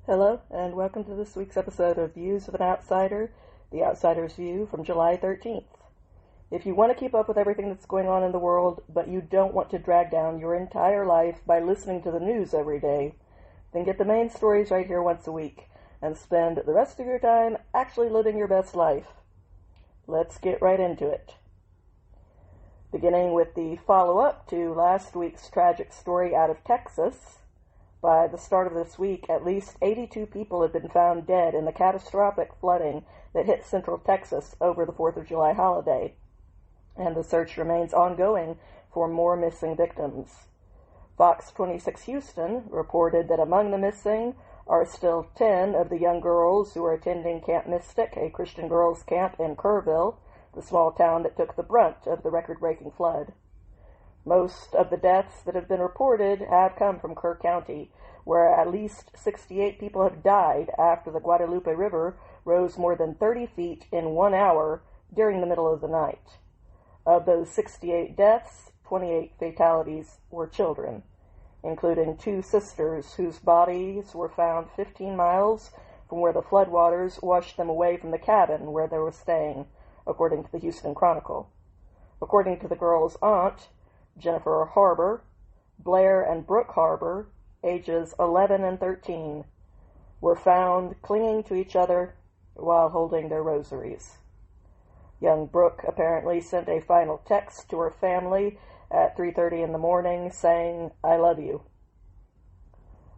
Hello, and welcome to this week's episode of Views of an Outsider, The Outsider's View from July 13th. If you want to keep up with everything that's going on in the world, but you don't want to drag down your entire life by listening to the news every day, then get the main stories right here once a week, and spend the rest of your time actually living your best life. Let's get right into it. Beginning with the follow-up to last week's tragic story out of Texas. By the start of this week, at least 82 people had been found dead in the catastrophic flooding that hit central Texas over the 4th of July holiday, and the search remains ongoing for more missing victims. Fox 26 Houston reported that among the missing are still 10 of the young girls who were attending Camp Mystic, a Christian girls' camp in Kerrville, the small town that took the brunt of the record-breaking flood. Most of the deaths that have been reported have come from Kerr County, where at least 68 people have died after the Guadalupe River rose more than 30 feet in 1 hour during the middle of the night. Of those 68 deaths, 28 fatalities were children, including 2 sisters whose bodies were found 15 miles from where the floodwaters washed them away from the cabin where they were staying, according to the Houston Chronicle. According to the girls' aunt, Jennifer Harbour, Blair and Brooke Harbour, ages 11 and 13, were found clinging to each other while holding their rosaries. Young Brooke apparently sent a final text to her family at 3:30 in the morning saying, "I love you."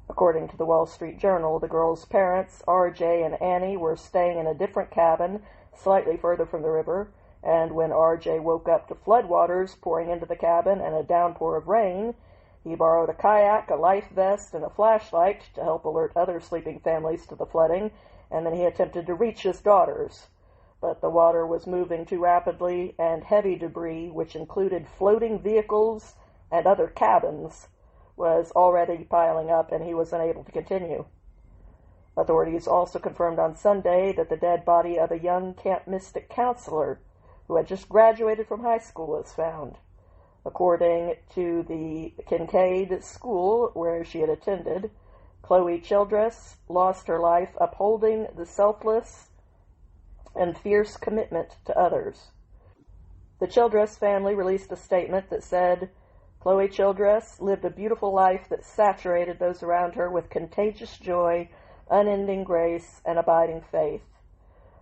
According to the Wall Street Journal, the girls' parents, RJ and Annie, were staying in a different cabin slightly further from the river, and when RJ woke up to floodwaters pouring into the cabin and a downpour of rain, he borrowed a kayak, a life vest, and a flashlight to help alert other sleeping families to the flooding, and then he attempted to reach his daughters. But the water was moving too rapidly, and heavy debris, which included floating vehicles and other cabins, was already piling up, and he was unable to continue. Authorities also confirmed on Sunday that the dead body of a young Camp Mystic counselor who had just graduated from high school was found. According to the Kincaid School where she had attended, Chloe Childress lost her life upholding the selfless and fierce commitment to others. The Childress family released a statement that said, "Chloe Childress lived a beautiful life that saturated those around her with contagious joy, unending grace, and abiding faith.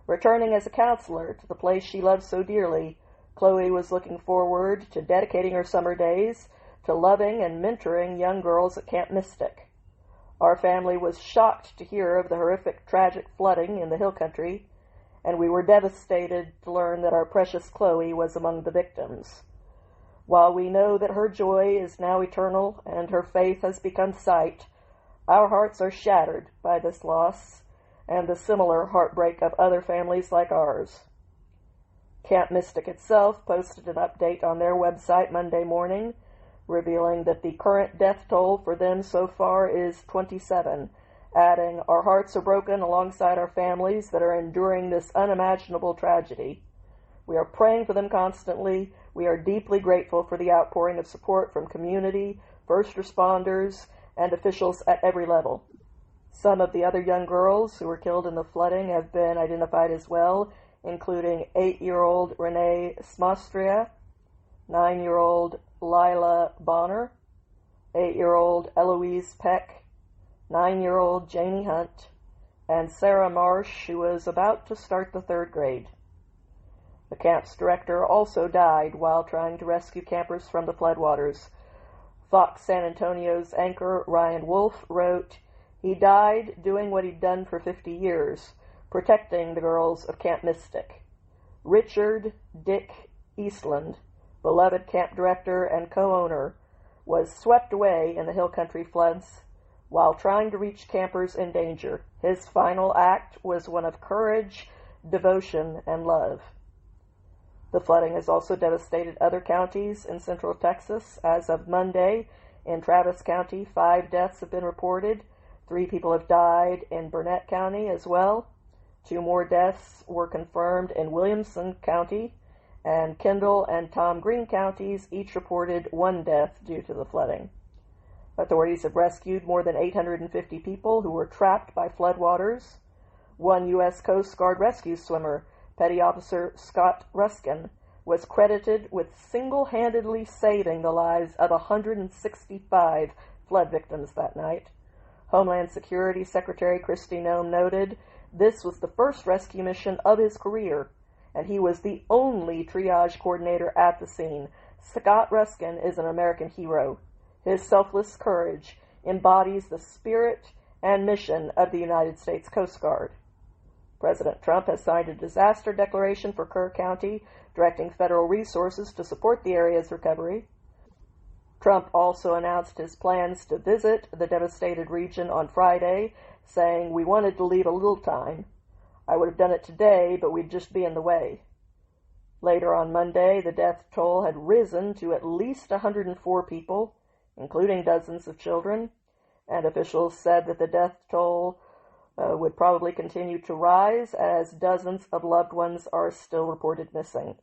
Returning as a counselor to the place she loved so dearly, Chloe was looking forward to dedicating her summer days to loving and mentoring young girls at Camp Mystic. Our family was shocked to hear of the horrific, tragic flooding in the hill country, and we were devastated to learn that our precious Chloe was among the victims. While we know that her joy is now eternal and her faith has become sight, our hearts are shattered by this loss and the similar heartbreak of other families like ours." Camp Mystic itself posted an update on their website Monday morning, revealing that the current death toll for them so far is 27, adding, "Our hearts are broken alongside our families that are enduring this unimaginable tragedy. We are praying for them constantly. We are deeply grateful for the outpouring of support from community, first responders, and officials at every level." Some of the other young girls who were killed in the flooding have been identified as well, including 8-year-old Renee Smostria, 9-year-old Lila Bonner, 8-year-old Eloise Peck, 9-year-old Janie Hunt, and Sarah Marsh, who was about to start the 3rd grade. The camp's director also died while trying to rescue campers from the floodwaters. Fox San Antonio's anchor Ryan Wolf wrote, "He died doing what he'd done for 50 years, protecting the girls of Camp Mystic." Richard Dick Eastland, beloved camp director and co-owner, was swept away in the hill country floods while trying to reach campers in danger. His final act was one of courage, devotion, and love. The flooding has also devastated other counties in central Texas. As of Monday, in Travis County, 5 deaths have been reported. 3 people have died in Burnett County as well. 2 more deaths were confirmed in Williamson County, and Kendall and Tom Green counties each reported 1 death due to the flooding. Authorities have rescued more than 850 people who were trapped by floodwaters. One U.S. Coast Guard rescue swimmer, Petty Officer Scott Ruskin, was credited with single-handedly saving the lives of 165 flood victims that night. Homeland Security Secretary Kristi Noem noted this was the first rescue mission of his career, and he was the only triage coordinator at the scene. Scott Ruskin is an American hero. His selfless courage embodies the spirit and mission of the United States Coast Guard. President Trump has signed a disaster declaration for Kerr County, directing federal resources to support the area's recovery. Trump also announced his plans to visit the devastated region on Friday, saying, "We wanted to leave a little time. I would have done it today, but we'd just be in the way." Later on Monday, the death toll had risen to at least 104 people, including dozens of children, and officials said that the death toll would probably continue to rise as dozens of loved ones are still reported missing.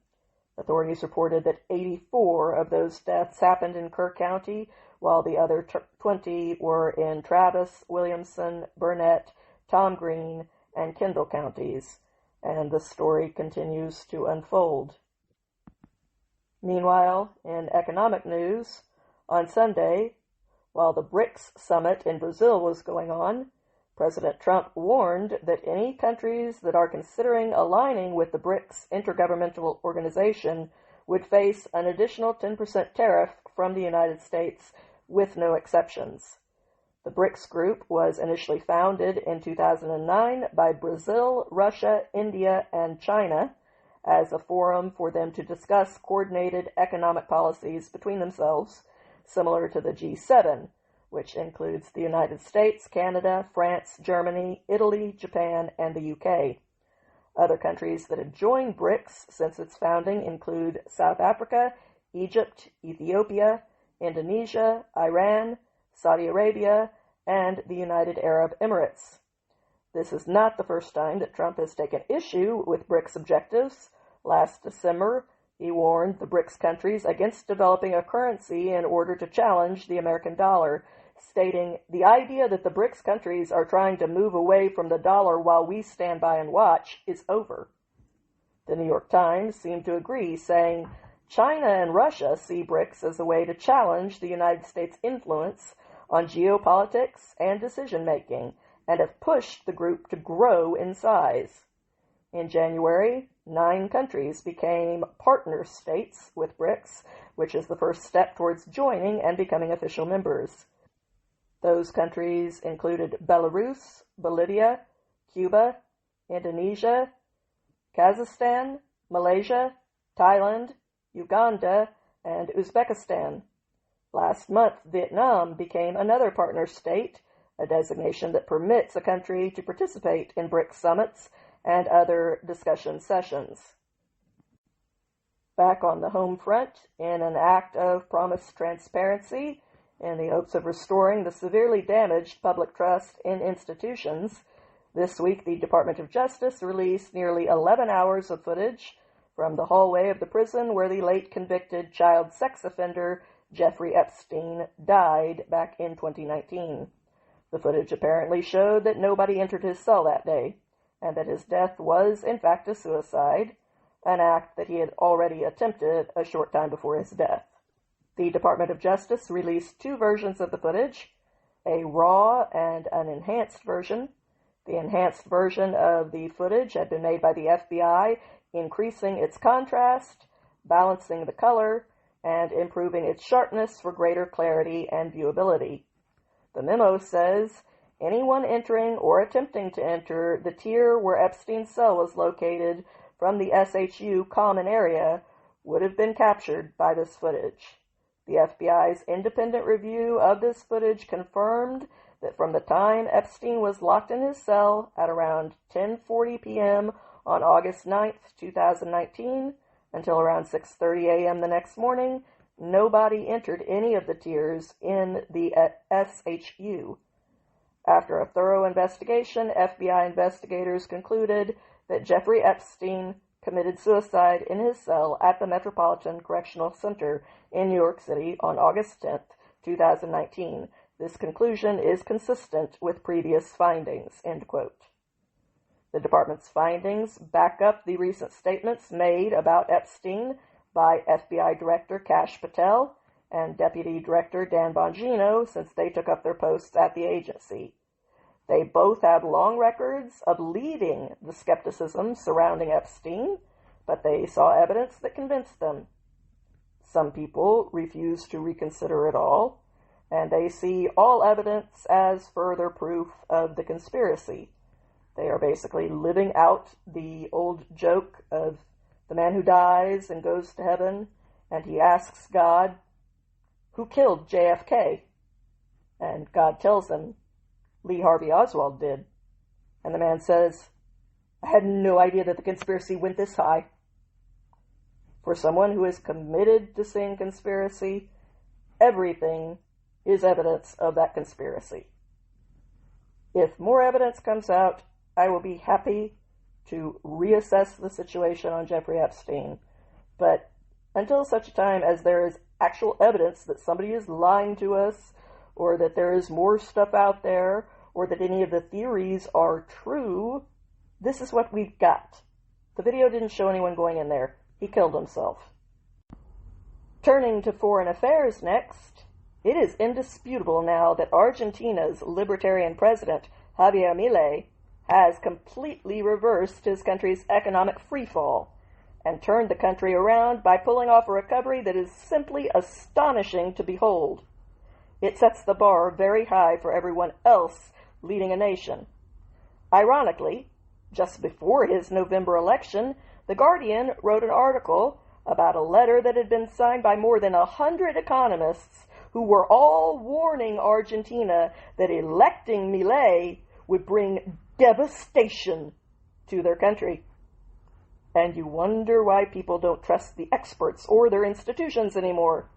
Authorities reported that 84 of those deaths happened in Kerr County, while the other 20 were in Travis, Williamson, Burnett, Tom Green, and Kendall counties, and the story continues to unfold. Meanwhile, in economic news, on Sunday, while the BRICS summit in Brazil was going on, President Trump warned that any countries that are considering aligning with the BRICS intergovernmental organization would face an additional 10% tariff from the United States with no exceptions. The BRICS group was initially founded in 2009 by Brazil, Russia, India, and China as a forum for them to discuss coordinated economic policies between themselves, similar to the G7, which includes the United States, Canada, France, Germany, Italy, Japan, and the UK. Other countries that have joined BRICS since its founding include South Africa, Egypt, Ethiopia, Indonesia, Iran, Saudi Arabia, and the United Arab Emirates. This is not the first time that Trump has taken issue with BRICS objectives. Last December, he warned the BRICS countries against developing a currency in order to challenge the American dollar, stating, "The idea that the BRICS countries are trying to move away from the dollar while we stand by and watch is over." The New York Times seemed to agree, saying, "China and Russia see BRICS as a way to challenge the United States' influence on geopolitics and decision-making, and have pushed the group to grow in size." In January, 9 countries became partner states with BRICS, which is the first step towards joining and becoming official members. Those countries included Belarus, Bolivia, Cuba, Indonesia, Kazakhstan, Malaysia, Thailand, Uganda, and Uzbekistan. Last month, Vietnam became another partner state, a designation that permits a country to participate in BRICS summits and other discussion sessions. Back on the home front, in an act of promised transparency, in the hopes of restoring the severely damaged public trust in institutions, this week the Department of Justice released nearly 11 hours of footage from the hallway of the prison where the late convicted child sex offender Jeffrey Epstein died back in 2019. The footage apparently showed that nobody entered his cell that day, and that his death was, in fact, a suicide, an act that he had already attempted a short time before his death. The Department of Justice released 2 versions of the footage, a raw and an enhanced version. The enhanced version of the footage had been made by the FBI, increasing its contrast, balancing the color, and improving its sharpness for greater clarity and viewability. The memo says, anyone entering or attempting to enter the tier where Epstein's cell was located from the SHU common area would have been captured by this footage. The FBI's independent review of this footage confirmed that from the time Epstein was locked in his cell at around 10:40 p.m. on August 9, 2019, until around 6:30 a.m. the next morning, nobody entered any of the tiers in the SHU. After a thorough investigation, FBI investigators concluded that Jeffrey Epstein committed suicide in his cell at the Metropolitan Correctional Center in New York City on August 10, 2019, This conclusion is consistent with previous findings, end quote. The department's findings back up the recent statements made about Epstein by FBI Director Kash Patel and Deputy Director Dan Bongino since they took up their posts at the agency. They both have long records of leading the skepticism surrounding Epstein, but they saw evidence that convinced them. Some people refuse to reconsider it all, and they see all evidence as further proof of the conspiracy. They are basically living out the old joke of the man who dies and goes to heaven, and he asks God, "Who killed JFK?" And God tells him, "Lee Harvey Oswald did." And the man says, "I had no idea that the conspiracy went this high." For someone who is committed to seeing conspiracy, everything is evidence of that conspiracy. If more evidence comes out, I will be happy to reassess the situation on Jeffrey Epstein. But until such a time as there is actual evidence that somebody is lying to us, or that there is more stuff out there, or that any of the theories are true, this is what we've got. The video didn't show anyone going in there. He killed himself. Turning to foreign affairs next, it is indisputable now that Argentina's libertarian president, Javier Milei, has completely reversed his country's economic freefall and turned the country around by pulling off a recovery that is simply astonishing to behold. It sets the bar very high for everyone else leading a nation. Ironically, just before his November election, The Guardian wrote an article about a letter that had been signed by more than 100 economists who were all warning Argentina that electing Milei would bring devastation to their country. And you wonder why people don't trust the experts or their institutions anymore.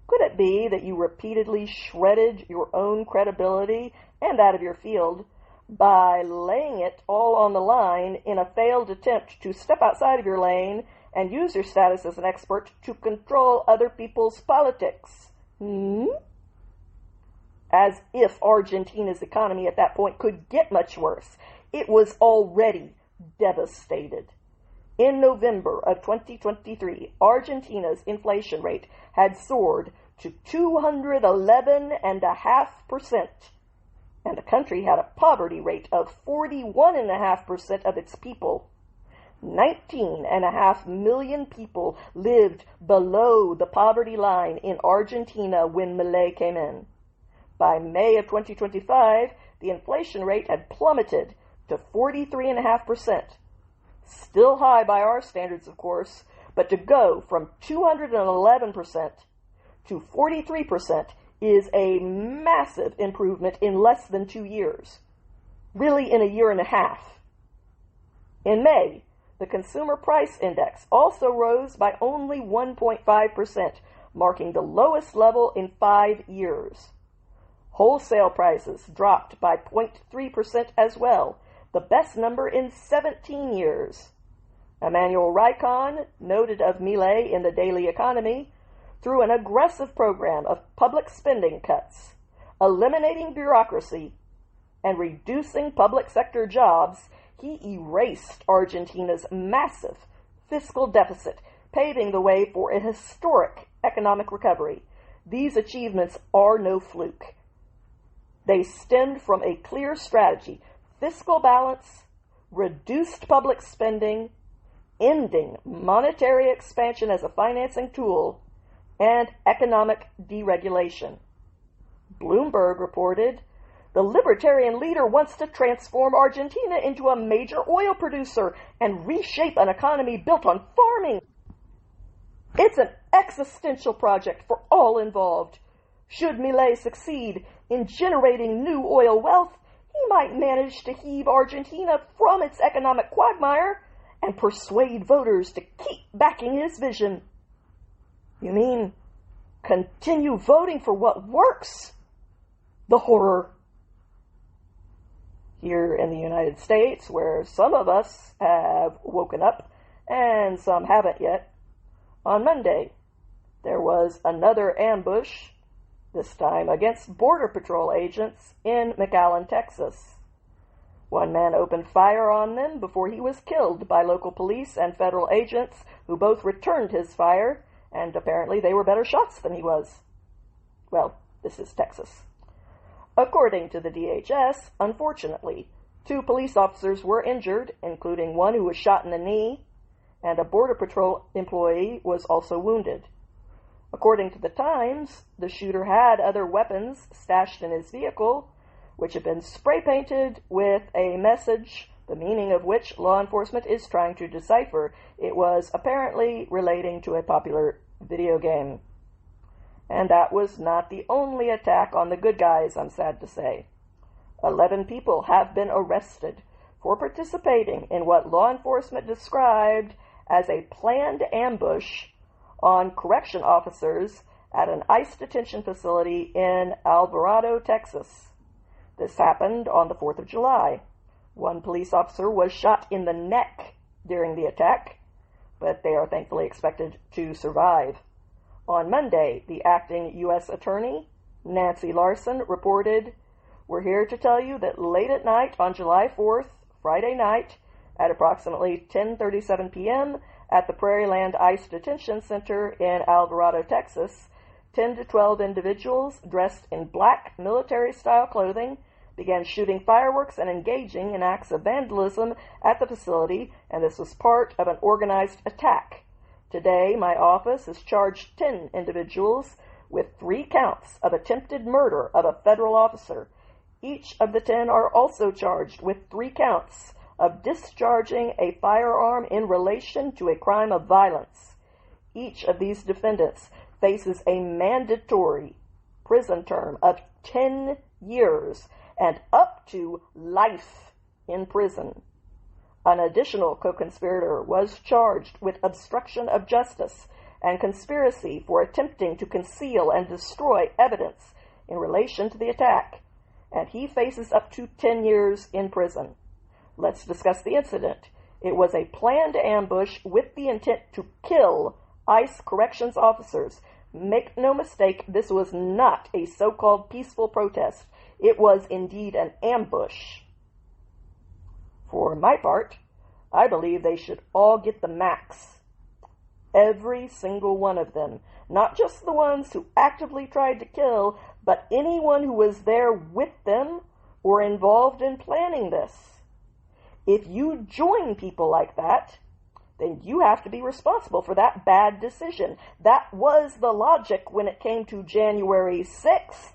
Could it be that you repeatedly shredded your own credibility and that of your field by laying it all on the line in a failed attempt to step outside of your lane and use your status as an expert to control other people's politics? As if Argentina's economy at that point could get much worse. It was already devastated. In November of 2023, Argentina's inflation rate had soared to 211.5%, and the country had a poverty rate of 41.5% of its people. 19.5 million people lived below the poverty line in Argentina when Milei came in. By May of 2025, the inflation rate had plummeted to 43.5%. Still high by our standards, of course, but to go from 211% to 43% is a massive improvement in less than 2 years. Really, in a year and a half. In May, the Consumer Price Index also rose by only 1.5%, marking the lowest level in 5 years. Wholesale prices dropped by 0.3% as well, the best number in 17 years. Emmanuel Ricon noted of Milei in the Daily Economy, through an aggressive program of public spending cuts, eliminating bureaucracy, and reducing public sector jobs, he erased Argentina's massive fiscal deficit, paving the way for a historic economic recovery. These achievements are no fluke. They stemmed from a clear strategy: fiscal balance, reduced public spending, ending monetary expansion as a financing tool, and economic deregulation. Bloomberg reported, the libertarian leader wants to transform Argentina into a major oil producer and reshape an economy built on farming. It's an existential project for all involved. Should Milei succeed in generating new oil wealth, he might manage to heave Argentina from its economic quagmire and persuade voters to keep backing his vision. You mean continue voting for what works? The horror. Here in the United States, where some of us have woken up and some haven't yet, on Monday there was another ambush this time against Border Patrol agents in McAllen, Texas. One man opened fire on them before he was killed by local police and federal agents who both returned his fire, and apparently they were better shots than he was. Well, this is Texas. According to the DHS, unfortunately, 2 police officers were injured, including one who was shot in the knee, and a Border Patrol employee was also wounded. According to the Times, the shooter had other weapons stashed in his vehicle, which had been spray-painted with a message, the meaning of which law enforcement is trying to decipher. It was apparently relating to a popular video game. And that was not the only attack on the good guys, I'm sad to say. 11 people have been arrested for participating in what law enforcement described as a planned ambush on correction officers at an ICE detention facility in Alvarado, Texas. This happened on the 4th of July. One police officer was shot in the neck during the attack, but they are thankfully expected to survive. On Monday, the acting U.S. Attorney, Nancy Larson, reported, "We're here to tell you that late at night on July 4th, Friday night, at approximately 10:37 p.m., at the Prairieland ICE Detention Center in Alvarado, Texas, 10 to 12 individuals dressed in black military-style clothing began shooting fireworks and engaging in acts of vandalism at the facility, and this was part of an organized attack. Today, my office has charged 10 individuals with 3 counts of attempted murder of a federal officer. Each of the 10 are also charged with 3 counts of discharging a firearm in relation to a crime of violence. Each of these defendants faces a mandatory prison term of 10 years and up to life in prison. An additional co-conspirator was charged with obstruction of justice and conspiracy for attempting to conceal and destroy evidence in relation to the attack, and he faces up to 10 years in prison. Let's discuss the incident. It was a planned ambush with the intent to kill ICE corrections officers. Make no mistake, this was not a so-called peaceful protest. It was indeed an ambush. For my part, I believe they should all get the max. Every single one of them. Not just the ones who actively tried to kill, but anyone who was there with them or involved in planning this. If you join people like that, then you have to be responsible for that bad decision. That was the logic when it came to January 6th.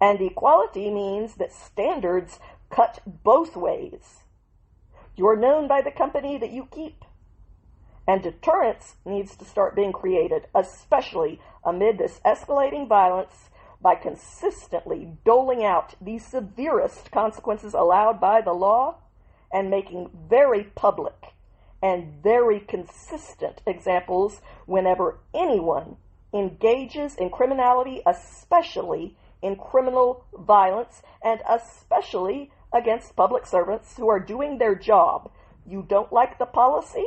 And equality means that standards cut both ways. You're known by the company that you keep. And deterrence needs to start being created, especially amid this escalating violence, by consistently doling out the severest consequences allowed by the law and making very public and very consistent examples whenever anyone engages in criminality, especially in criminal violence, and especially against public servants who are doing their job. You don't like the policy?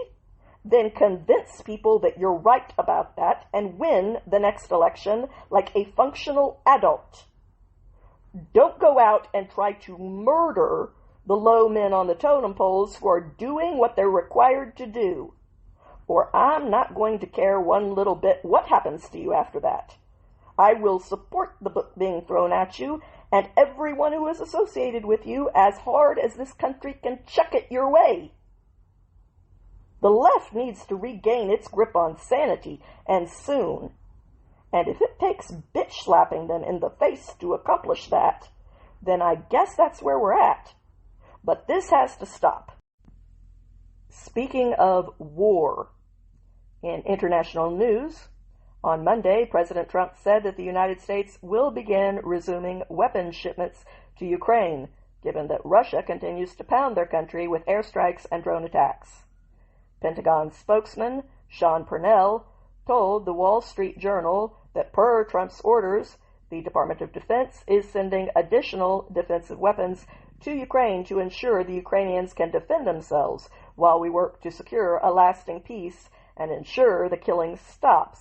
Then convince people that you're right about that and win the next election like a functional adult. Don't go out and try to murder the low men on the totem poles who are doing what they're required to do. Or I'm not going to care one little bit what happens to you after that. I will support the book being thrown at you and everyone who is associated with you as hard as this country can chuck it your way. The left needs to regain its grip on sanity, and soon. And if it takes bitch slapping them in the face to accomplish that, then I guess that's where we're at. But this has to stop. Speaking of war, in international news, on Monday, President Trump said that the United States will begin resuming weapons shipments to Ukraine, given that Russia continues to pound their country with airstrikes and drone attacks. Pentagon spokesman Sean Purnell told the Wall Street Journal that per Trump's orders, the Department of Defense is sending additional defensive weapons to Ukraine to ensure the Ukrainians can defend themselves while we work to secure a lasting peace and ensure the killing stops.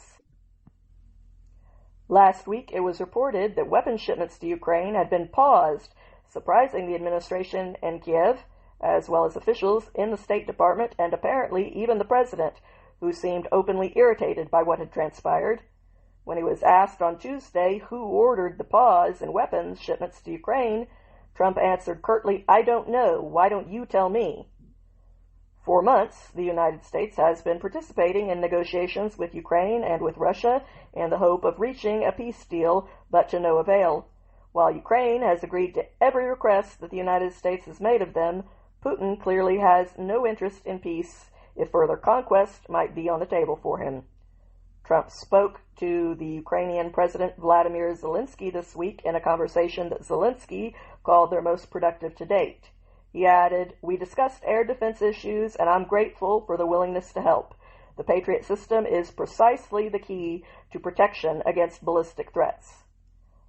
Last week, it was reported that weapons shipments to Ukraine had been paused, surprising the administration in Kiev, as well as officials in the State Department and apparently even the president, who seemed openly irritated by what had transpired. When he was asked on Tuesday who ordered the pause in weapons shipments to Ukraine, Trump answered curtly, "I don't know. Why don't you tell me?" For months, the United States has been participating in negotiations with Ukraine and with Russia in the hope of reaching a peace deal, but to no avail. While Ukraine has agreed to every request that the United States has made of them, Putin clearly has no interest in peace if further conquest might be on the table for him. Trump spoke to the Ukrainian President Vladimir Zelensky this week in a conversation that Zelensky called their most productive to date. He added, "We discussed air defense issues, and I'm grateful for the willingness to help. The Patriot system is precisely the key to protection against ballistic threats."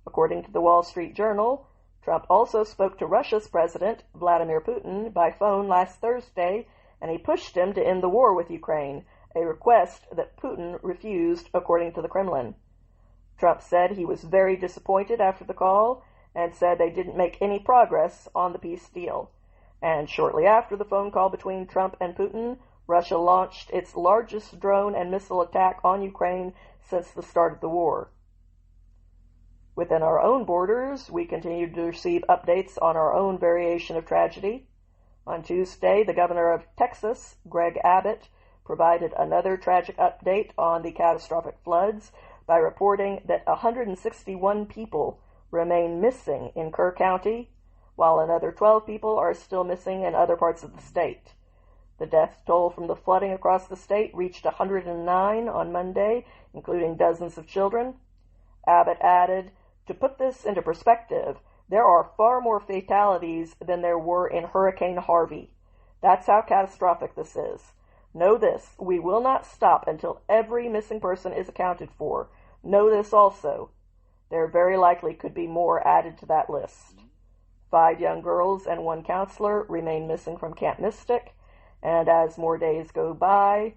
According to the Wall Street Journal, Trump also spoke to Russia's President, Vladimir Putin, by phone last Thursday, and he pushed him to end the war with Ukraine, a request that Putin refused, according to the Kremlin. Trump said he was very disappointed after the call and said they didn't make any progress on the peace deal. And shortly after the phone call between Trump and Putin, Russia launched its largest drone and missile attack on Ukraine since the start of the war. Within our own borders, we continue to receive updates on our own variation of tragedy. On Tuesday, the governor of Texas, Greg Abbott, provided another tragic update on the catastrophic floods by reporting that 161 people remain missing in Kerr County, while another 12 people are still missing in other parts of the state. The death toll from the flooding across the state reached 109 on Monday, including dozens of children. Abbott added, "To put this into perspective, there are far more fatalities than there were in Hurricane Harvey. That's how catastrophic this is. Know this, we will not stop until every missing person is accounted for. Know this also. There very likely could be more added to that list." 5 young girls and 1 counselor remain missing from Camp Mystic, and as more days go by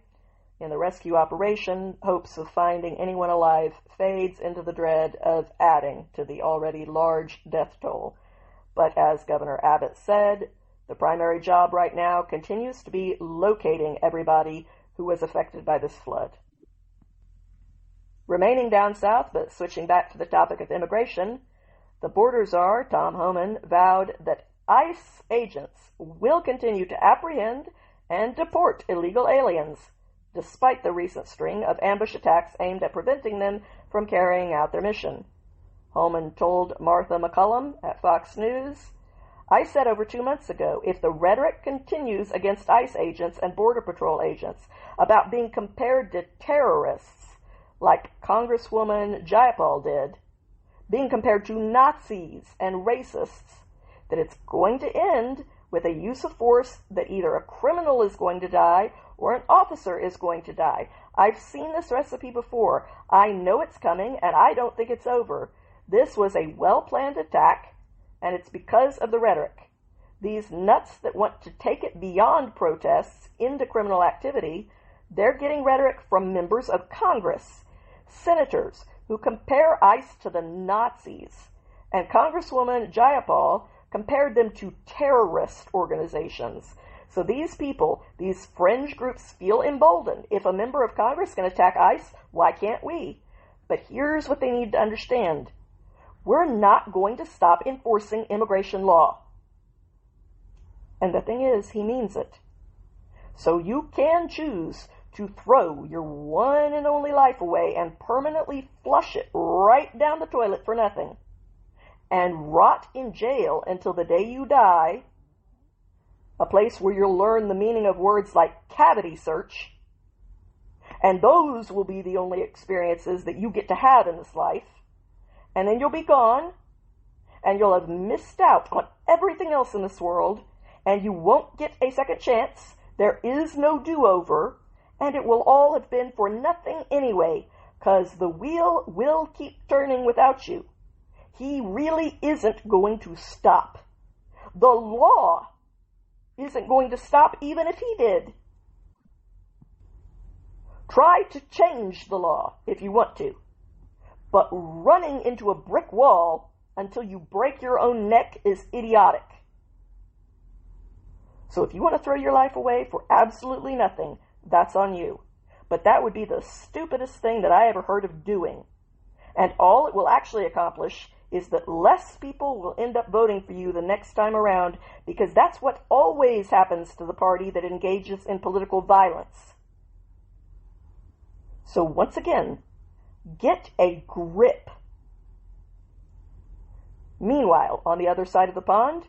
in the rescue operation, hopes of finding anyone alive fades into the dread of adding to the already large death toll. But as Governor Abbott said, the primary job right now continues to be locating everybody who was affected by this flood. Remaining down south, but switching back to the topic of immigration, the Border Czar, Tom Homan, vowed that ICE agents will continue to apprehend and deport illegal aliens, despite the recent string of ambush attacks aimed at preventing them from carrying out their mission. Homan told Martha McCullum at Fox News, "I said over 2 months ago, if the rhetoric continues against ICE agents and Border Patrol agents about being compared to terrorists, like Congresswoman Jayapal did, being compared to Nazis and racists, that it's going to end with a use of force that either a criminal is going to die or an officer is going to die. I've seen this recipe before. I know it's coming, and I don't think it's over. This was a well-planned attack, and it's because of the rhetoric. These nuts that want to take it beyond protests into criminal activity, they're getting rhetoric from members of Congress, senators, who compare ICE to the Nazis, and Congresswoman Jayapal compared them to terrorist organizations. So these people, these fringe groups, feel emboldened. If a member of Congress can attack ICE, why can't we? But here's what they need to understand. We're not going to stop enforcing immigration law." And the thing is, he means it. So you can choose to throw your one and only life away and permanently flush it right down the toilet for nothing, and rot in jail until the day you die, a place where you'll learn the meaning of words like cavity search, and those will be the only experiences that you get to have in this life, and then you'll be gone, and you'll have missed out on everything else in this world, and you won't get a second chance. There is no do-over, and it will all have been for nothing anyway, 'cause the wheel will keep turning without you. He really isn't going to stop. The law isn't going to stop even if he did. Try to change the law if you want to, but running into a brick wall until you break your own neck is idiotic. So if you want to throw your life away for absolutely nothing, that's on you. But that would be the stupidest thing that I ever heard of doing. And all it will actually accomplish is that less people will end up voting for you the next time around, because that's what always happens to the party that engages in political violence. So once again, get a grip. Meanwhile, on the other side of the pond,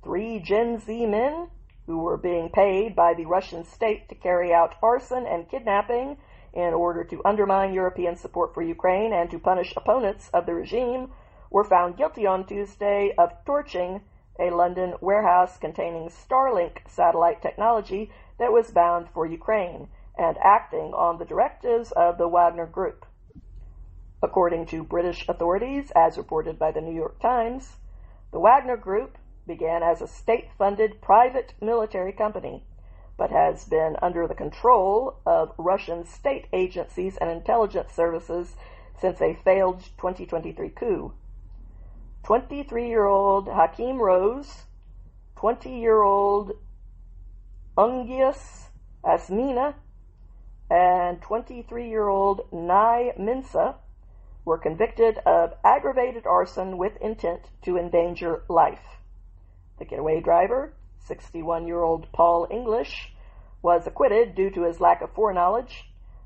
3 Gen Z men who were being paid by the Russian state to carry out arson and kidnapping in order to undermine European support for Ukraine and to punish opponents of the regime, were found guilty on Tuesday of torching a London warehouse containing Starlink satellite technology that was bound for Ukraine and acting on the directives of the Wagner Group. According to British authorities, as reported by the New York Times, the Wagner Group began as a state-funded private military company, but has been under the control of Russian state agencies and intelligence services since a failed 2023 coup. 23-year-old Hakim Rose, 20-year-old Ungias Asmina, and 23-year-old Nai Minsa were convicted of aggravated arson with intent to endanger life. The getaway driver, 61-year-old Paul English, was acquitted due to his lack of foreknowledge.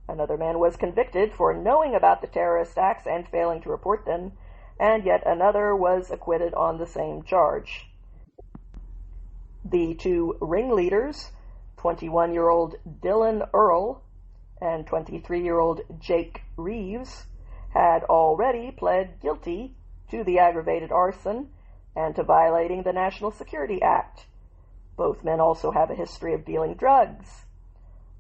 Another man was convicted for knowing about the terrorist acts and failing to report them, and yet another was acquitted on the same charge. The 2 ringleaders, 21-year-old Dylan Earl and 23-year-old Jake Reeves, had already pled guilty to the aggravated arson and to violating the National Security Act. Both men also have a history of dealing drugs.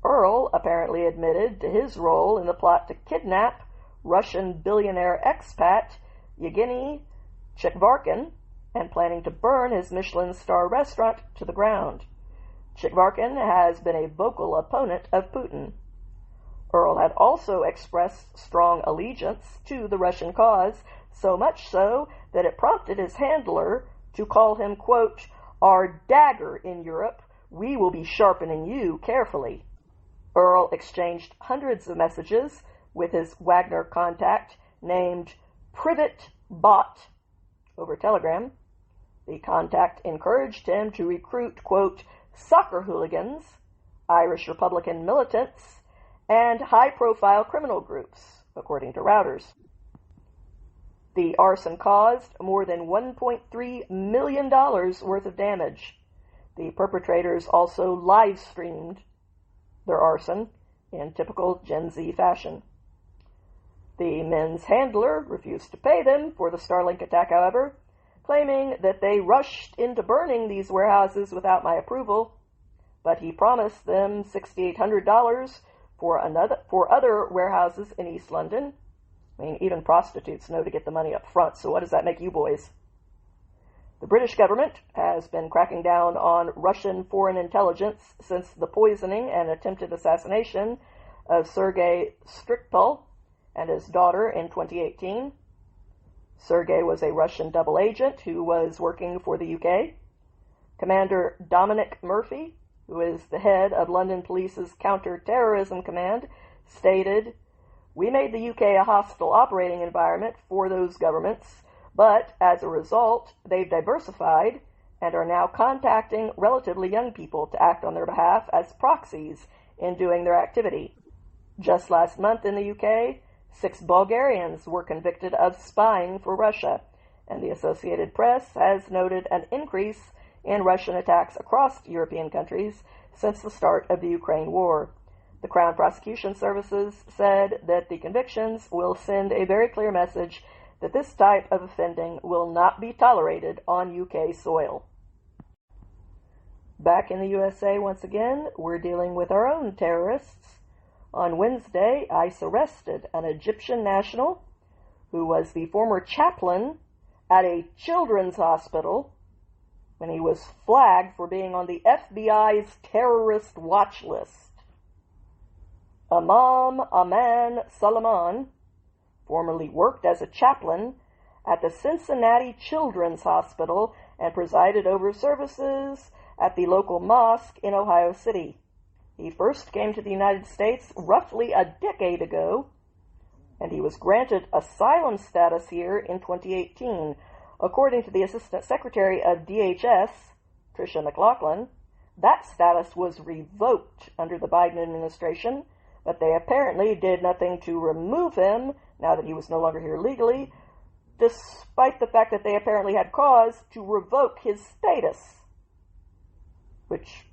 Earl apparently admitted to his role in the plot to kidnap Russian billionaire expat Yevgeny Chekvarkin and planning to burn his Michelin star restaurant to the ground. Chekvarkin has been a vocal opponent of Putin. Earl had also expressed strong allegiance to the Russian cause, so much so that it prompted his handler to call him, quote, "our dagger in Europe. We will be sharpening you carefully." Earl exchanged hundreds of messages with his Wagner contact named Privet Bot over Telegram. The contact encouraged him to recruit, quote, "soccer hooligans, Irish Republican militants, and high-profile criminal groups," according to Reuters. The arson caused more than $1.3 million worth of damage. The perpetrators also live-streamed their arson in typical Gen Z fashion. The men's handler refused to pay them for the Starlink attack, however, claiming that they rushed into burning these warehouses without my approval, but he promised them $6,800 for other warehouses in East London. I mean, even prostitutes know to get the money up front, so what does that make you boys? The British government has been cracking down on Russian foreign intelligence since the poisoning and attempted assassination of Sergei Skripal and his daughter in 2018. Sergei was a Russian double agent who was working for the UK. Commander Dominic Murphy, who is the head of London Police's Counter-Terrorism Command, stated, "We made the UK a hostile operating environment for those governments, but as a result, they've diversified and are now contacting relatively young people to act on their behalf as proxies in doing their activity. Just last month in the UK, 6 Bulgarians were convicted of spying for Russia, and the Associated Press has noted an increase in Russian attacks across European countries since the start of the Ukraine war. The Crown Prosecution Services said that the convictions will send a very clear message that this type of offending will not be tolerated on UK soil." Back in the USA once again, we're dealing with our own terrorists. On Wednesday, ICE arrested an Egyptian national who was the former chaplain at a children's hospital when he was flagged for being on the FBI's terrorist watch list. Imam Aman Salman, formerly worked as a chaplain at the Cincinnati Children's Hospital and presided over services at the local mosque in Ohio City. He first came to the United States roughly a decade ago, and he was granted asylum status here in 2018. According to the Assistant Secretary of DHS, Tricia McLaughlin, that status was revoked under the Biden administration, but they apparently did nothing to remove him now that he was no longer here legally, despite the fact that they apparently had cause to revoke his status, which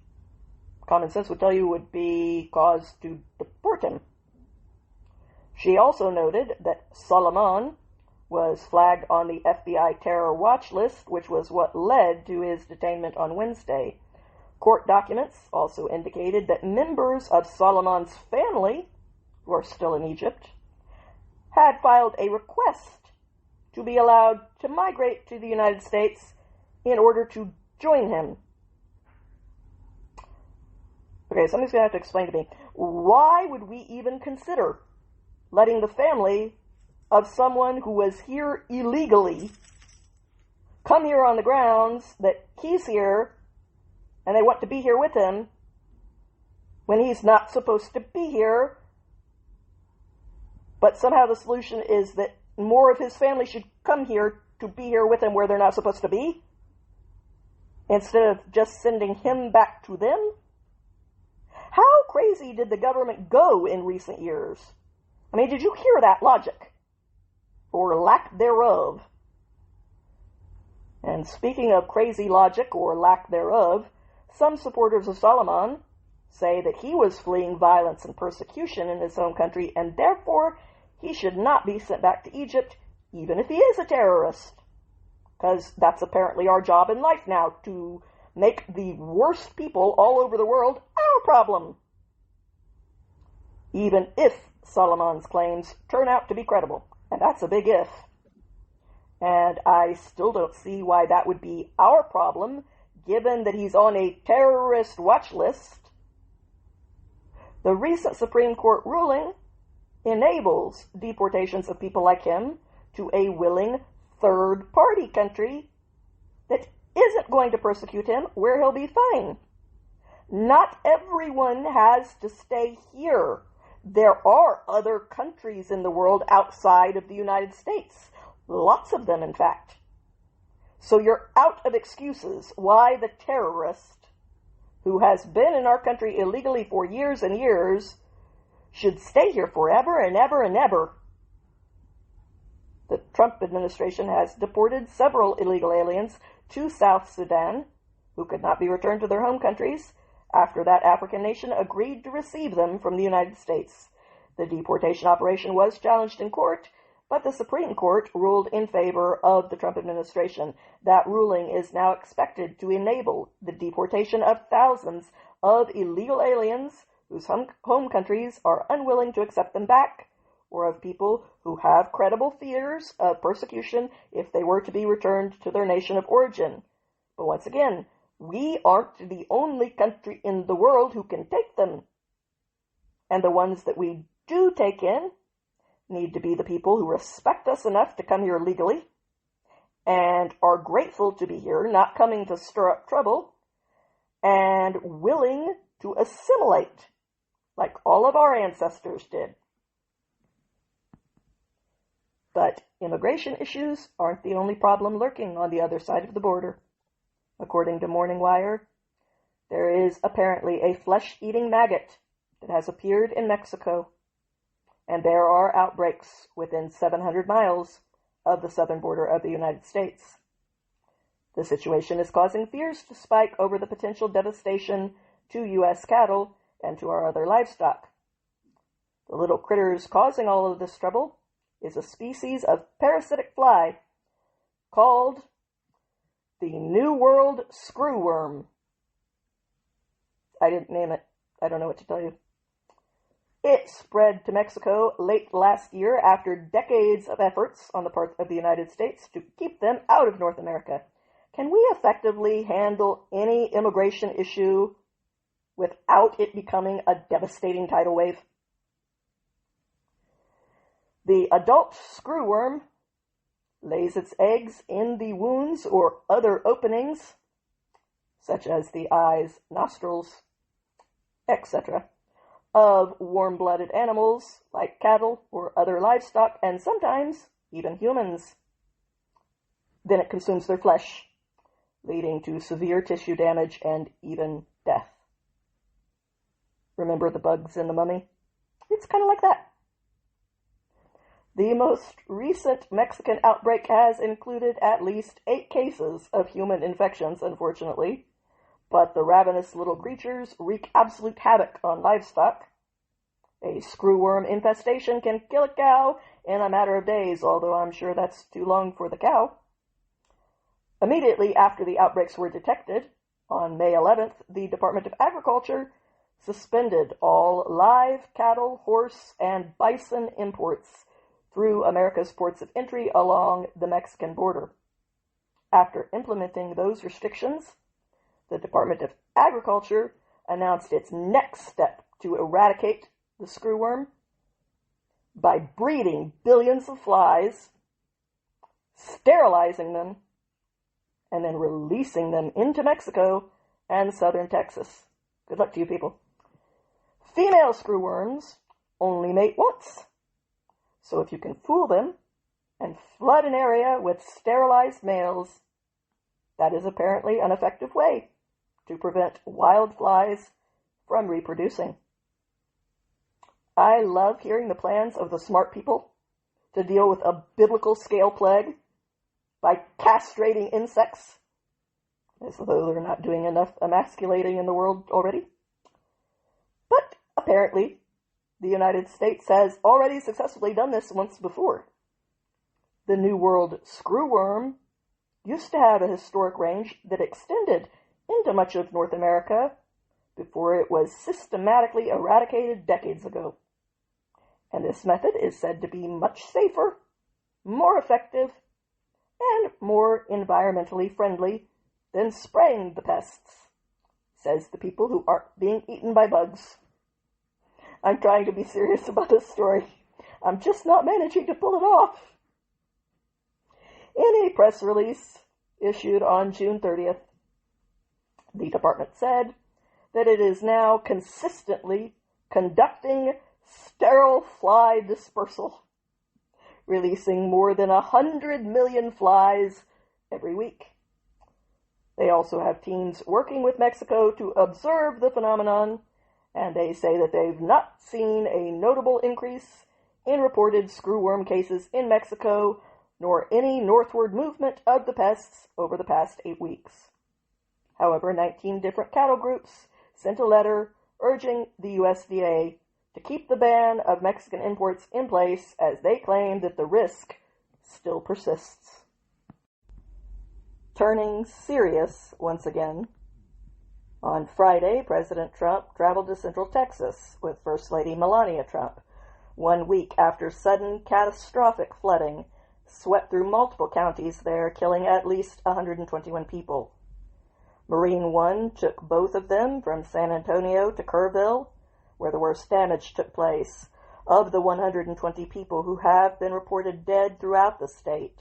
common sense would tell you would be cause to deport him. She also noted that Solomon was flagged on the FBI terror watch list, which was what led to his detainment on Wednesday. Court documents also indicated that members of Solomon's family, who are still in Egypt, had filed a request to be allowed to migrate to the United States in order to join him. Okay, somebody's going to have to explain to me, why would we even consider letting the family of someone who was here illegally come here on the grounds that he's here and they want to be here with him when he's not supposed to be here, but somehow the solution is that more of his family should come here to be here with him where they're not supposed to be, instead of just sending him back to them? How crazy did the government go in recent years? I mean, did you hear that logic? Or lack thereof? And speaking of crazy logic or lack thereof, some supporters of Solomon say that he was fleeing violence and persecution in his home country, and therefore he should not be sent back to Egypt, even if he is a terrorist. Because that's apparently our job in life now, to make the worst people all over the world our problem. Even if Solomon's claims turn out to be credible. And that's a big if. And I still don't see why that would be our problem, given that he's on a terrorist watch list. The recent Supreme Court ruling enables deportations of people like him to a willing third-party country that isn't going to persecute him, where he'll be fine. Not everyone has to stay here. There are other countries in the world outside of the United States. Lots of them, in fact. So you're out of excuses why the terrorist, who has been in our country illegally for years and years, should stay here forever and ever and ever. The Trump administration has deported several illegal aliens to South Sudan, who could not be returned to their home countries after that African nation agreed to receive them from the United States. The deportation operation was challenged in court, but the Supreme Court ruled in favor of the Trump administration. That ruling is now expected to enable the deportation of thousands of illegal aliens whose home countries are unwilling to accept them back, or of people who have credible fears of persecution if they were to be returned to their nation of origin. But once again, we aren't the only country in the world who can take them. And the ones that we do take in need to be the people who respect us enough to come here legally and are grateful to be here, not coming to stir up trouble, and willing to assimilate like all of our ancestors did. But immigration issues aren't the only problem lurking on the other side of the border. According to Morning Wire, there is apparently a flesh-eating maggot that has appeared in Mexico, and there are outbreaks within 700 miles of the southern border of the United States. The situation is causing fears to spike over the potential devastation to U.S. cattle and to our other livestock. The little critters causing all of this trouble is a species of parasitic fly called the New World screwworm. I didn't name it. I don't know what to tell you. It spread to Mexico late last year after decades of efforts on the part of the United States to keep them out of North America. Can we effectively handle any immigration issue without it becoming a devastating tidal wave? The adult screwworm lays its eggs in the wounds or other openings, such as the eyes, nostrils, etc., of warm-blooded animals like cattle or other livestock, and sometimes even humans. Then it consumes their flesh, leading to severe tissue damage and even death. Remember the bugs in the mummy? It's kind of like that. The most recent Mexican outbreak has included at least 8 cases of human infections, unfortunately, but the ravenous little creatures wreak absolute havoc on livestock. A screwworm infestation can kill a cow in a matter of days, although I'm sure that's too long for the cow. Immediately after the outbreaks were detected, on May 11th, the Department of Agriculture suspended all live cattle, horse, and bison imports through America's ports of entry along the Mexican border. After implementing those restrictions, the Department of Agriculture announced its next step to eradicate the screwworm by breeding billions of flies, sterilizing them, and then releasing them into Mexico and southern Texas. Good luck to you people. Female screwworms only mate once. So if you can fool them and flood an area with sterilized males, that is apparently an effective way to prevent wild flies from reproducing. I love hearing the plans of the smart people to deal with a biblical scale plague by castrating insects, as though they're not doing enough emasculating in the world already. But apparently, the United States has already successfully done this once before. The New World screwworm used to have a historic range that extended into much of North America before it was systematically eradicated decades ago. And this method is said to be much safer, more effective, and more environmentally friendly than spraying the pests, says the people who aren't being eaten by bugs. I'm trying to be serious about this story. I'm just not managing to pull it off. In a press release issued on June 30th, the department said that it is now consistently conducting sterile fly dispersal, releasing more than 100 million flies every week. They also have teams working with Mexico to observe the phenomenon, and they say that they've not seen a notable increase in reported screwworm cases in Mexico, nor any northward movement of the pests over the past 8 weeks. However, 19 different cattle groups sent a letter urging the USDA to keep the ban of Mexican imports in place, as they claim that the risk still persists. Turning serious once again, on Friday, President Trump traveled to Central Texas with First Lady Melania Trump, 1 week after sudden catastrophic flooding swept through multiple counties there, killing at least 121 people. Marine One took both of them from San Antonio to Kerrville, where the worst damage took place. Of the 120 people who have been reported dead throughout the state,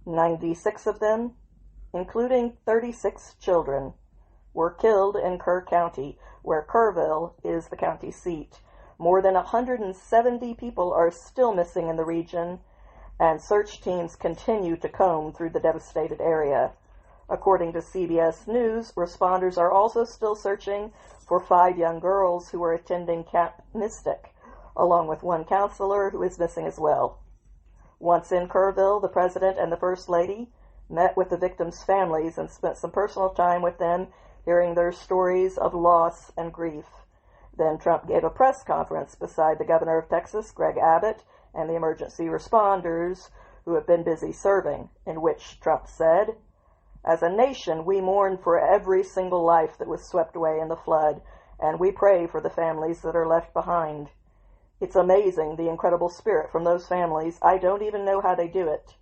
96 of them, including 36 children, were killed in Kerr County, where Kerrville is the county seat. More than 170 people are still missing in the region, and search teams continue to comb through the devastated area. According to CBS News, responders are also still searching for 5 young girls who were attending Camp Mystic, along with 1 counselor who is missing as well. Once in Kerrville, the President and the First Lady met with the victims' families and spent some personal time with them, hearing their stories of loss and grief. Then Trump gave a press conference beside the governor of Texas, Greg Abbott, and the emergency responders who have been busy serving, in which Trump said, "As a nation, we mourn for every single life that was swept away in the flood, and we pray for the families that are left behind. It's amazing, the incredible spirit from those families. I don't even know how they do it."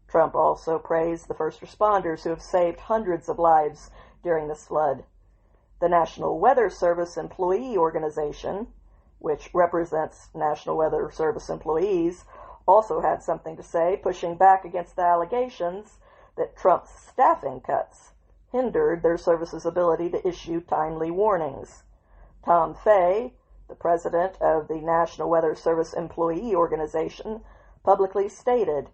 Trump also praised the first responders who have saved hundreds of lives during this flood. The National Weather Service employee organization, which represents National Weather Service employees, also had something to say, pushing back against the allegations that Trump's staffing cuts hindered their service's ability to issue timely warnings. Tom Fay, the president of the National Weather Service Employee Organization, publicly stated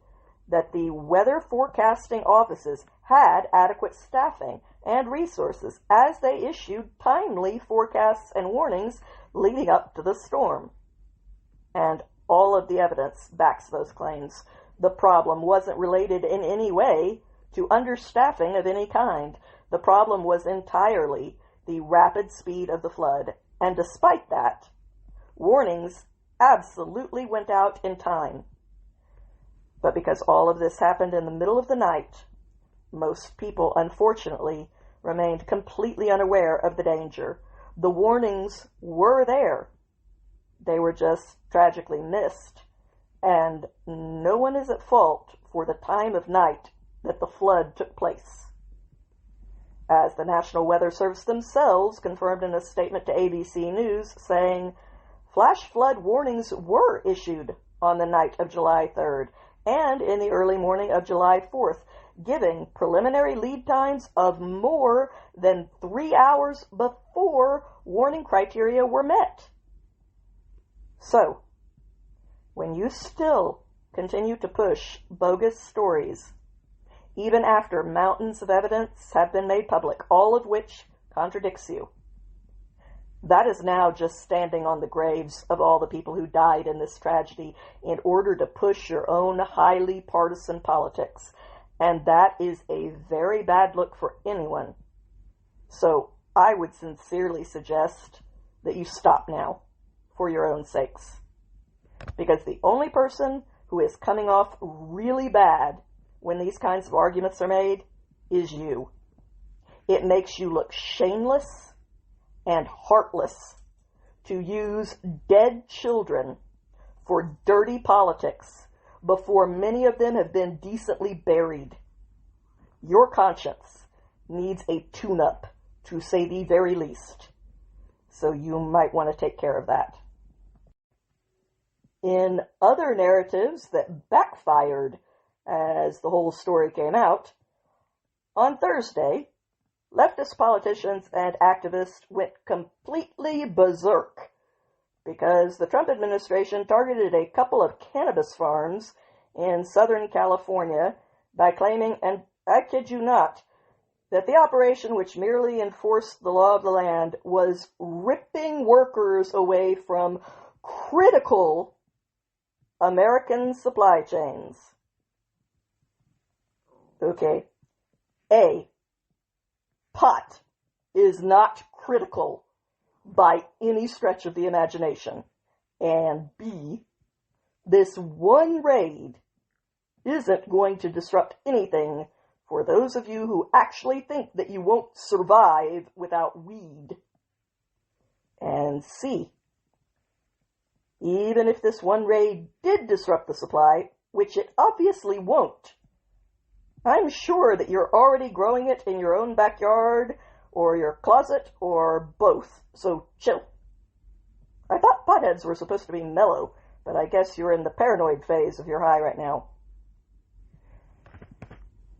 that the weather forecasting offices had adequate staffing and resources as they issued timely forecasts and warnings leading up to the storm. And all of the evidence backs those claims. The problem wasn't related in any way to understaffing of any kind. The problem was entirely the rapid speed of the flood. And despite that, warnings absolutely went out in time. But because all of this happened in the middle of the night, most people, unfortunately, remained completely unaware of the danger. The warnings were there. They were just tragically missed. And no one is at fault for the time of night that the flood took place. As the National Weather Service themselves confirmed in a statement to ABC News, saying, flash flood warnings were issued on the night of July 3rd and in the early morning of July 4th, giving preliminary lead times of more than 3 hours before warning criteria were met. So, when you still continue to push bogus stories, even after mountains of evidence have been made public, all of which contradicts you, that is now just standing on the graves of all the people who died in this tragedy in order to push your own highly partisan politics. And that is a very bad look for anyone. So I would sincerely suggest that you stop now for your own sakes. Because the only person who is coming off really bad when these kinds of arguments are made is you. It makes you look shameless and heartless to use dead children for dirty politics before many of them have been decently buried. Your conscience needs a tune-up, to say the very least. So you might want to take care of that. In other narratives that backfired as the whole story came out, on Thursday, leftist politicians and activists went completely berserk because the Trump administration targeted a couple of cannabis farms in Southern California by claiming, and I kid you not, that the operation, which merely enforced the law of the land, was ripping workers away from critical American supply chains. Okay. A, pot is not critical by any stretch of the imagination. And B, this one raid isn't going to disrupt anything for those of you who actually think that you won't survive without weed. And C, even if this one raid did disrupt the supply, which it obviously won't, I'm sure that you're already growing it in your own backyard, or your closet, or both, so chill. I thought potheads were supposed to be mellow, but I guess you're in the paranoid phase of your high right now.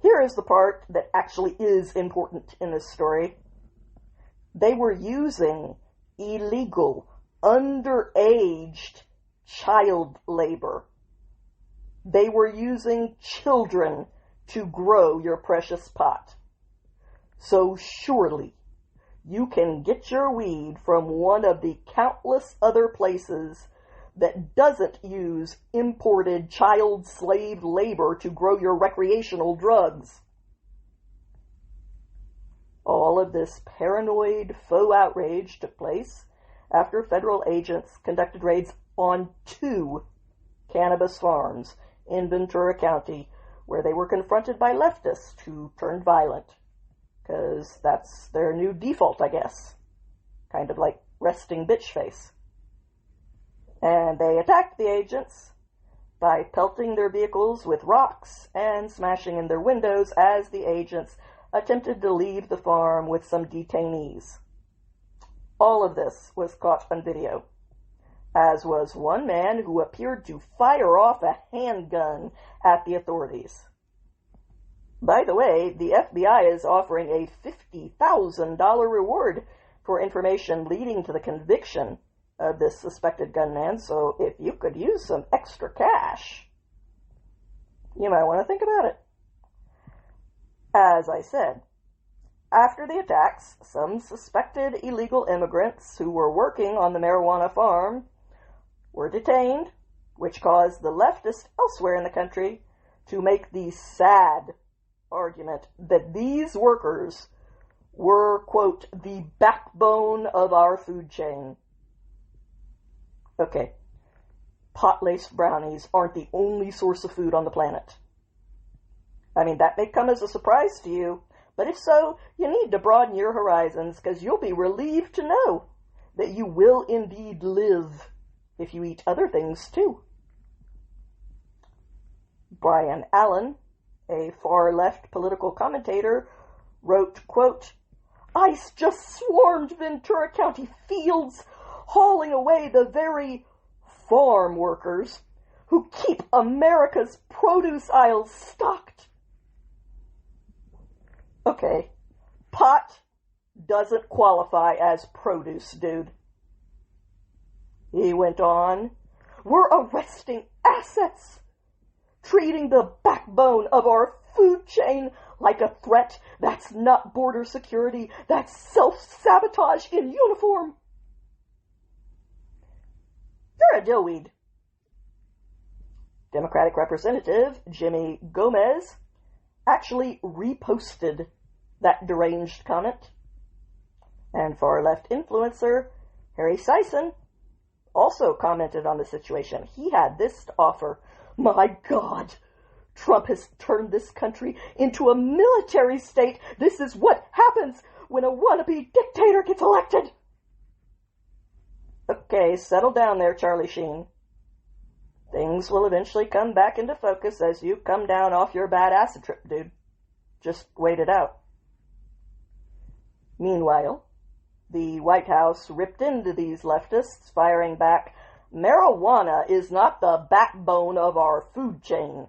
Here is the part that actually is important in this story. They were using illegal, underaged child labor. They were using children to grow your precious pot. So surely you can get your weed from one of the countless other places that doesn't use imported child slave labor to grow your recreational drugs. All of this paranoid faux outrage took place after federal agents conducted raids on 2 cannabis farms in Ventura County, where they were confronted by leftists who turned violent. Because that's their new default, I guess. Kind of like resting bitch face. And they attacked the agents by pelting their vehicles with rocks and smashing in their windows as the agents attempted to leave the farm with some detainees. All of this was caught on video. as was one man who appeared to fire off a handgun at the authorities. By the way, the FBI is offering a $50,000 reward for information leading to the conviction of this suspected gunman, so if you could use some extra cash, you might want to think about it. As I said, after the attacks, some suspected illegal immigrants who were working on the marijuana farm were detained, which caused the leftists elsewhere in the country to make the sad argument that these workers were, quote, the backbone of our food chain. Okay, pot-laced brownies aren't the only source of food on the planet. I mean, that may come as a surprise to you, but if so, you need to broaden your horizons, because you'll be relieved to know that you will indeed live if you eat other things too. Brian Allen, a far-left political commentator, wrote, quote, "ICE just swarmed Ventura County fields, hauling away the very farm workers who keep America's produce aisles stocked." Okay, pot doesn't qualify as produce, dude. He went on, "We're arresting assets, treating the backbone of our food chain like a threat. That's not border security. That's self-sabotage in uniform." You're a dillweed. Democratic Representative Jimmy Gomez actually reposted that deranged comment. And far-left influencer Harry Sison also commented on the situation. He had this to offer: "My God, Trump has turned this country into a military state. This is what happens when a wannabe dictator gets elected." Okay, settle down there, Charlie Sheen. Things will eventually come back into focus as you come down off your bad acid trip, dude. Just wait it out. Meanwhile, the White House ripped into these leftists, firing back, "Marijuana is not the backbone of our food chain.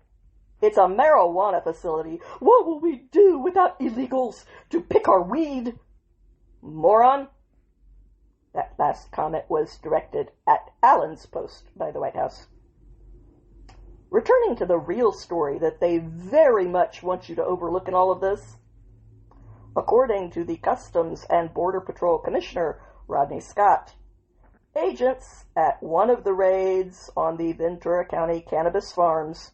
It's a marijuana facility. What will we do without illegals to pick our weed? Moron." That last comment was directed at Allen's post by the White House. Returning to the real story that they very much want you to overlook in all of this, according to the Customs and Border Patrol Commissioner, Rodney Scott, agents at one of the raids on the Ventura County cannabis farms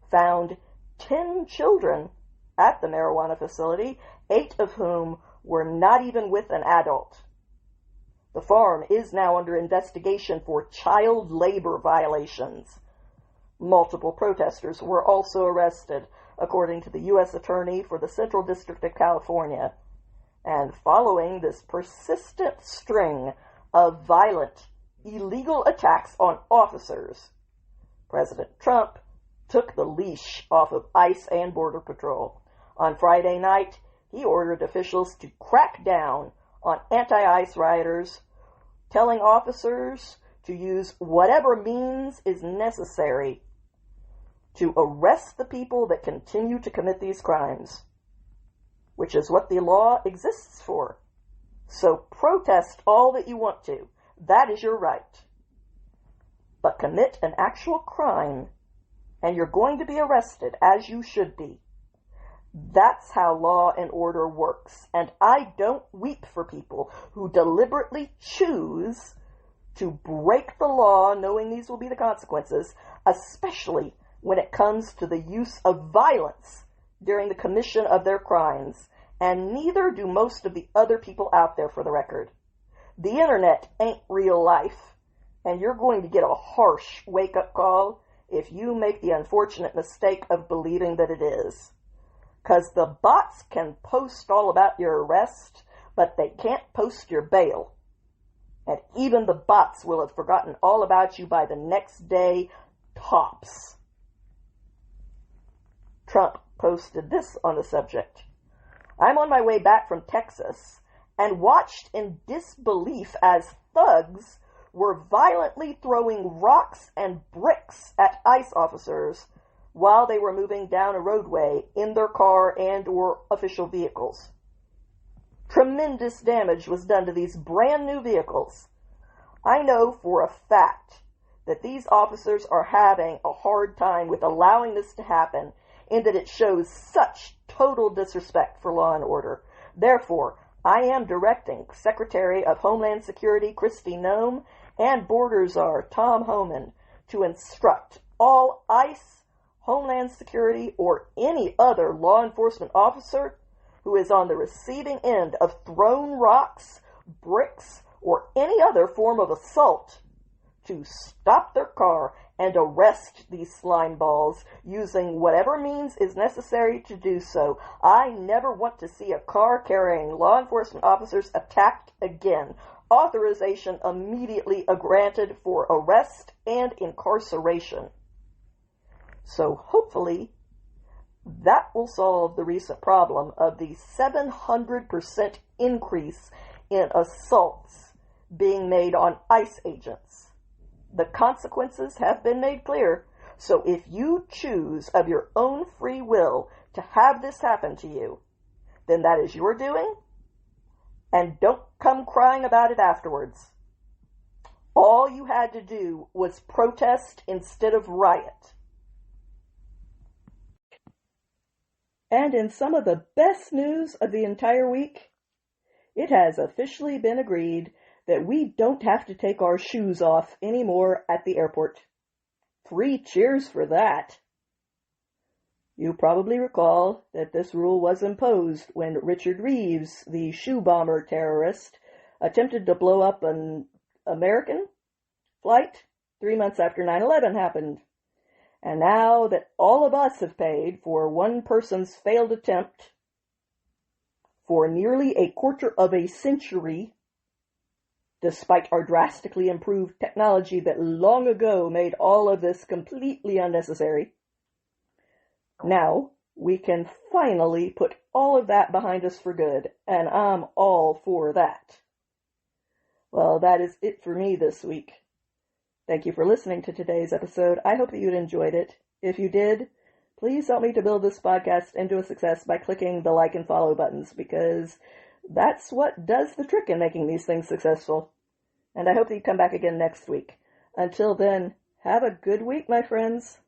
found 10 children at the marijuana facility, 8 of whom were not even with an adult. The farm is now under investigation for child labor violations. Multiple protesters were also arrested, according to the U.S. Attorney for the Central District of California. And following this persistent string of violent, illegal attacks on officers, President Trump took the leash off of ICE and Border Patrol. On Friday night, he ordered officials to crack down on anti-ICE rioters, telling officers to use whatever means is necessary to arrest the people that continue to commit these crimes, which is what the law exists for. So protest all that you want to. That is your right. But commit an actual crime, and you're going to be arrested, as you should be. That's how law and order works. And I don't weep for people who deliberately choose to break the law, knowing these will be the consequences, especially when it comes to the use of violence during the commission of their crimes. And neither do most of the other people out there, for the record. The internet ain't real life, and you're going to get a harsh wake-up call if you make the unfortunate mistake of believing that it is. Because the bots can post all about your arrest, but they can't post your bail. And even the bots will have forgotten all about you by the next day, tops. Trump posted this on the subject: "I'm on my way back from Texas and watched in disbelief as thugs were violently throwing rocks and bricks at ICE officers while they were moving down a roadway in their car and or official vehicles. Tremendous damage was done to these brand new vehicles. I know for a fact that these officers are having a hard time with allowing this to happen, and that it shows such total disrespect for law and order. Therefore, I am directing Secretary of Homeland Security Kristi Noem and Border Czar Tom Homan to instruct all ICE, Homeland Security, or any other law enforcement officer who is on the receiving end of thrown rocks, bricks, or any other form of assault to stop their car and arrest these slime balls using whatever means is necessary to do so. I never want to see a car carrying law enforcement officers attacked again. Authorization immediately granted for arrest and incarceration. So hopefully that will solve the recent problem of the 700% increase in assaults being made on ICE agents. The consequences have been made clear, so if you choose of your own free will to have this happen to you, then that is your doing, and don't come crying about it afterwards. All you had to do was protest instead of riot. And in some of the best news of the entire week, it has officially been agreed that we don't have to take our shoes off anymore at the airport. 3 cheers for that. You probably recall that this rule was imposed when Richard Reeves, the shoe bomber terrorist, attempted to blow up an American flight 3 months after 9/11 happened. And now that all of us have paid for one person's failed attempt for nearly a quarter of a century, despite our drastically improved technology that long ago made all of this completely unnecessary, now we can finally put all of that behind us for good, and I'm all for that. Well, that is it for me this week. Thank you for listening to today's episode. I hope that you'd enjoyed it. If you did, please help me to build this podcast into a success by clicking the like and follow buttons, because that's what does the trick in making these things successful. And I hope that you come back again next week. Until then, have a good week, my friends.